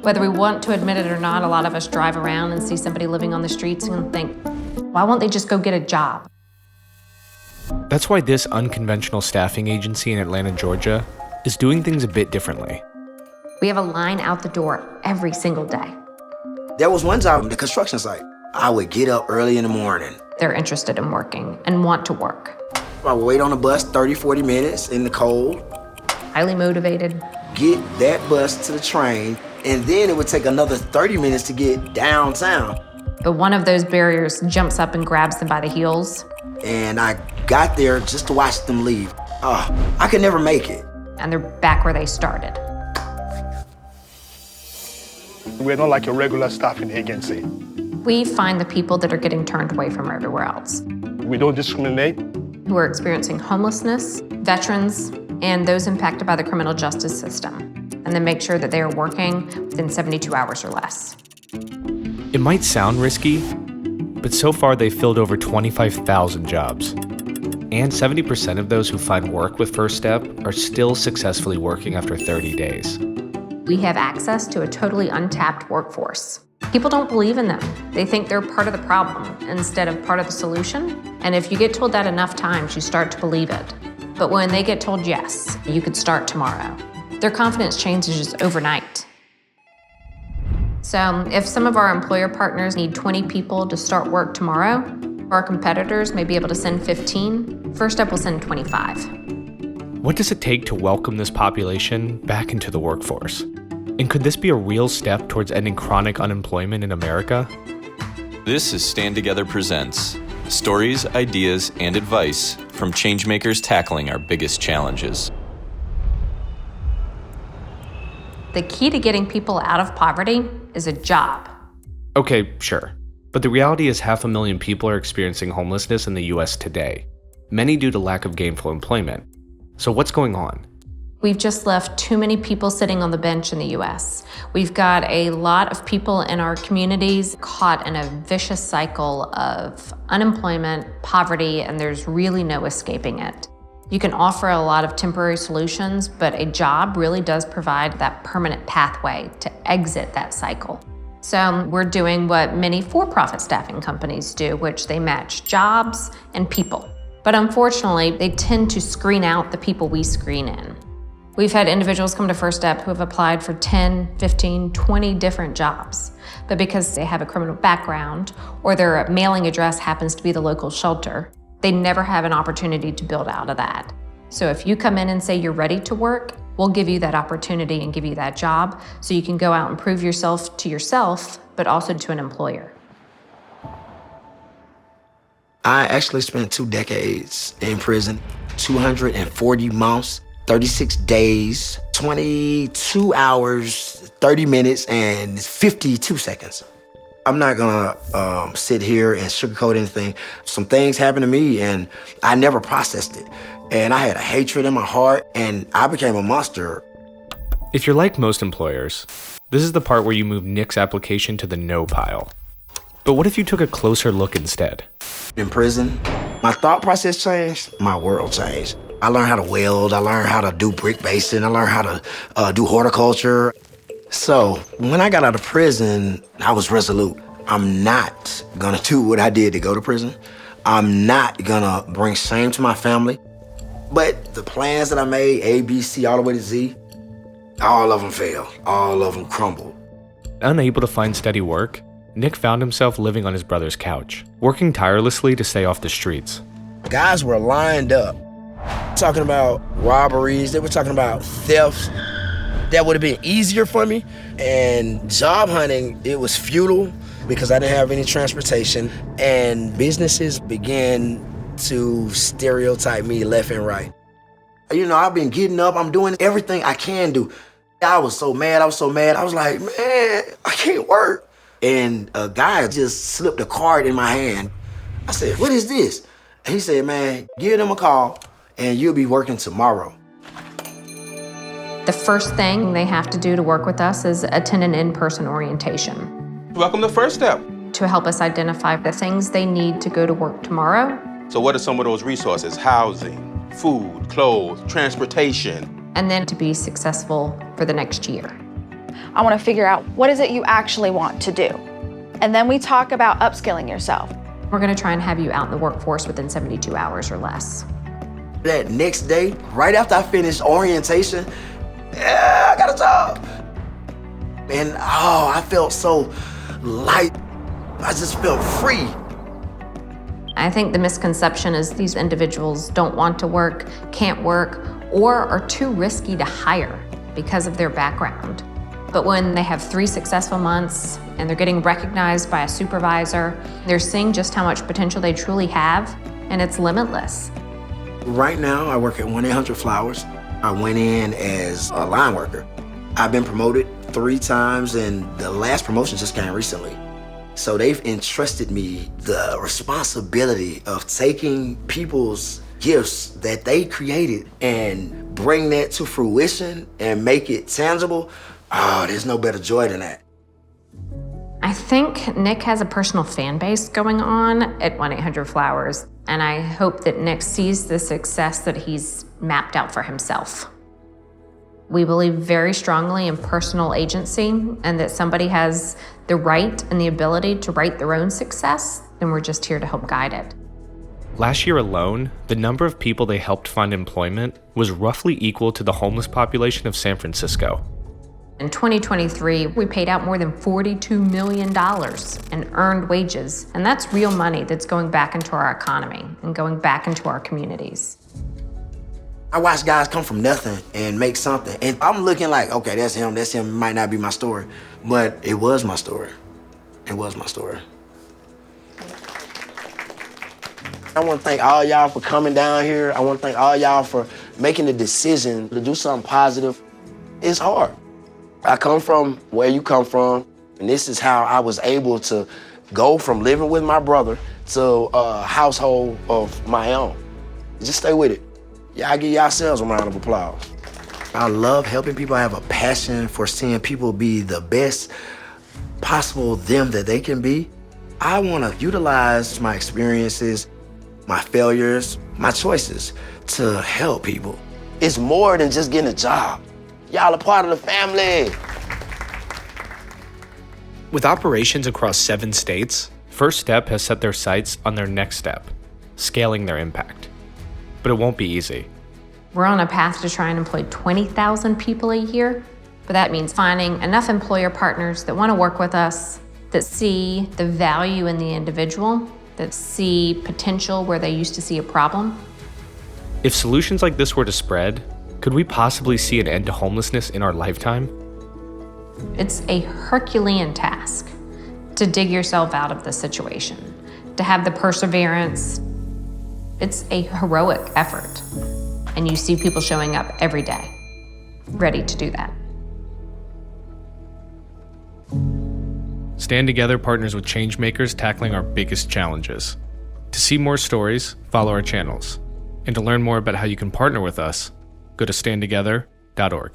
Whether we want to admit it or not, a lot of us drive around and see somebody living on the streets and think, why won't they just go get a job? That's why this unconventional staffing agency in Atlanta, Georgia, is doing things a bit differently. We have a line out the door every single day. There was one job on the construction site. I would get up early in the morning. They're interested in working and want to work. I would wait on the bus 30, 40 minutes in the cold. Highly motivated. Get that bus to the train, and then it would take another 30 minutes to get downtown. But one of those barriers jumps up and grabs them by the heels. And I got there just to watch them leave. I could never make it. And they're back where they started. We're not like a regular staffing agency. We find the people that are getting turned away from everywhere else. We don't discriminate. Who are experiencing homelessness, veterans, and those impacted by the criminal justice system. And then make sure that they are working within 72 hours or less. It might sound risky, but so far they've filled over 25,000 jobs. And 70% of those who find work with First Step are still successfully working after 30 days. We have access to a totally untapped workforce. People don't believe in them. They think they're part of the problem instead of part of the solution. And if you get told that enough times, you start to believe it. But when they get told, yes, you could start tomorrow, their confidence changes just overnight. So if some of our employer partners need 20 people to start work tomorrow, our competitors may be able to send 15. First Step will send 25. What does it take to welcome this population back into the workforce? And could this be a real step towards ending chronic unemployment in America? This is Stand Together Presents stories, ideas, and advice from changemakers tackling our biggest challenges. The key to getting people out of poverty is a job. Okay, sure. But the reality is 500,000 people are experiencing homelessness in the US today, many due to lack of gainful employment. So what's going on? We've just left too many people sitting on the bench in the US. We've got a lot of people in our communities caught in a vicious cycle of unemployment, poverty, and there's really no escaping it. You can offer a lot of temporary solutions, but a job really does provide that permanent pathway to exit that cycle. So we're doing what many for-profit staffing companies do, which they match jobs and people. But unfortunately, they tend to screen out the people we screen in. We've had individuals come to First Step who have applied for 10, 15, 20 different jobs. But because they have a criminal background or their mailing address happens to be the local shelter, they never have an opportunity to build out of that. So if you come in and say you're ready to work, we'll give you that opportunity and give you that job so you can go out and prove yourself to yourself, but also to an employer. I actually spent 2 decades in prison, 240 months, 36 days, 22 hours, 30 minutes, and 52 seconds. I'm not gonna sit here and sugarcoat anything. Some things happened to me and I never processed it. And I had a hatred in my heart and I became a monster. If you're like most employers, this is the part where you move Nick's application to the no pile. But what if you took a closer look instead? In prison, my thought process changed, my world changed. I learned how to weld, I learned how to do brick basing, I learned how to do horticulture. So when I got out of prison, I was resolute. I'm not gonna do what I did to go to prison. I'm not gonna bring shame to my family. But the plans that I made, A, B, C, all the way to Z, all of them failed. All of them crumbled. Unable to find steady work, Nick found himself living on his brother's couch, working tirelessly to stay off the streets. Guys were lined up, talking about robberies. They were talking about thefts. That would have been easier for me. And job hunting, it was futile because I didn't have any transportation. And businesses began to stereotype me left and right. You know, I've been getting up, I'm doing everything I can do. I was so mad. I was like, man, I can't work. And a guy just slipped a card in my hand. I said, what is this? And he said, man, give them a call and you'll be working tomorrow. The first thing they have to do to work with us is attend an in-person orientation. Welcome to First Step. To help us identify the things they need to go to work tomorrow. So what are some of those resources? Housing, food, clothes, transportation. And then to be successful for the next year. I want to figure out what is it you actually want to do. And then we talk about upskilling yourself. We're going to try and have you out in the workforce within 72 hours or less. That next day, right after I finished orientation, yeah, I got a job. And I felt so light. I just felt free. I think the misconception is these individuals don't want to work, can't work, or are too risky to hire because of their background. But when they have 3 successful months and they're getting recognized by a supervisor, they're seeing just how much potential they truly have, and it's limitless. Right now, I work at 1-800-Flowers. I went in as a line worker. I've been promoted 3 times, and the last promotion just came recently. So they've entrusted me the responsibility of taking people's gifts that they created and bring that to fruition and make it tangible. Oh, there's no better joy than that. I think Nick has a personal fan base going on at 1-800-Flowers, and I hope that Nick sees the success that he's mapped out for himself. We believe very strongly in personal agency and that somebody has the right and the ability to write their own success, and we're just here to help guide it. Last year alone, the number of people they helped find employment was roughly equal to the homeless population of San Francisco. In 2023, we paid out more than $42 million in earned wages, and that's real money that's going back into our economy and going back into our communities. I watch guys come from nothing and make something, and I'm looking like, okay, that's him, might not be my story, but it was my story. It was my story. I want to thank all y'all for coming down here. I want to thank all y'all for making the decision to do something positive. It's hard. I come from where you come from, and this is how I was able to go from living with my brother to a household of my own. Just stay with it. Y'all give yourselves a round of applause. I love helping people. I have a passion for seeing people be the best possible them that they can be. I want to utilize my experiences, my failures, my choices to help people. It's more than just getting a job. Y'all are part of the family. With operations across 7 states, First Step has set their sights on their next step, scaling their impact. But it won't be easy. We're on a path to try and employ 20,000 people a year, but that means finding enough employer partners that want to work with us, that see the value in the individual, that see potential where they used to see a problem. If solutions like this were to spread, could we possibly see an end to homelessness in our lifetime? It's a Herculean task to dig yourself out of the situation, to have the perseverance. It's a heroic effort, and you see people showing up every day, ready to do that. Stand Together partners with changemakers tackling our biggest challenges. To see more stories, follow our channels. And to learn more about how you can partner with us, go to standtogether.org.